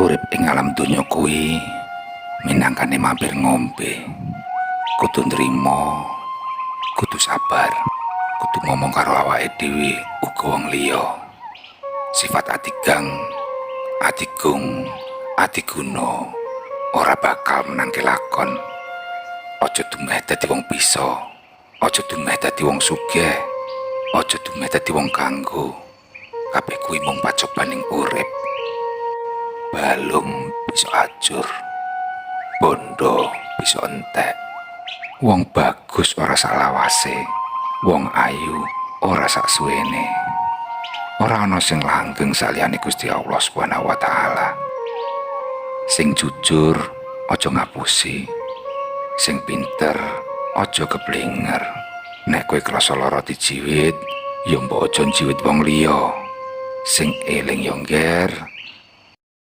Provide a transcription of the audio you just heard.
Urip ing alam donya kuwi minangkane mampir ngombe. Kudu nrimo, kudu sabar, kudu ngomong karo awake dhewe uga wong liya. Sifat atigang, atigung, atiguna ora bakal menangke lakon. Aja dumeh dadi wong bisa, aja dumeh dadi wong sugih, aja dumeh dadi wong kanggo. Kabeh kuwi mung pacobaning urip. Balung bisa ajur, bondo bisa entek. Wong bagus ora salawase, wong ayu ora sak suwene. Ora ana sing langgeng saliyane Gusti Allah Subhanahu wa taala. Sing jujur aja ngapusi, sing pinter aja keblinger. Nek kowe krasa lara dijiwit, ya mbok aja njiwit wong liya. Sing eling yo ngger,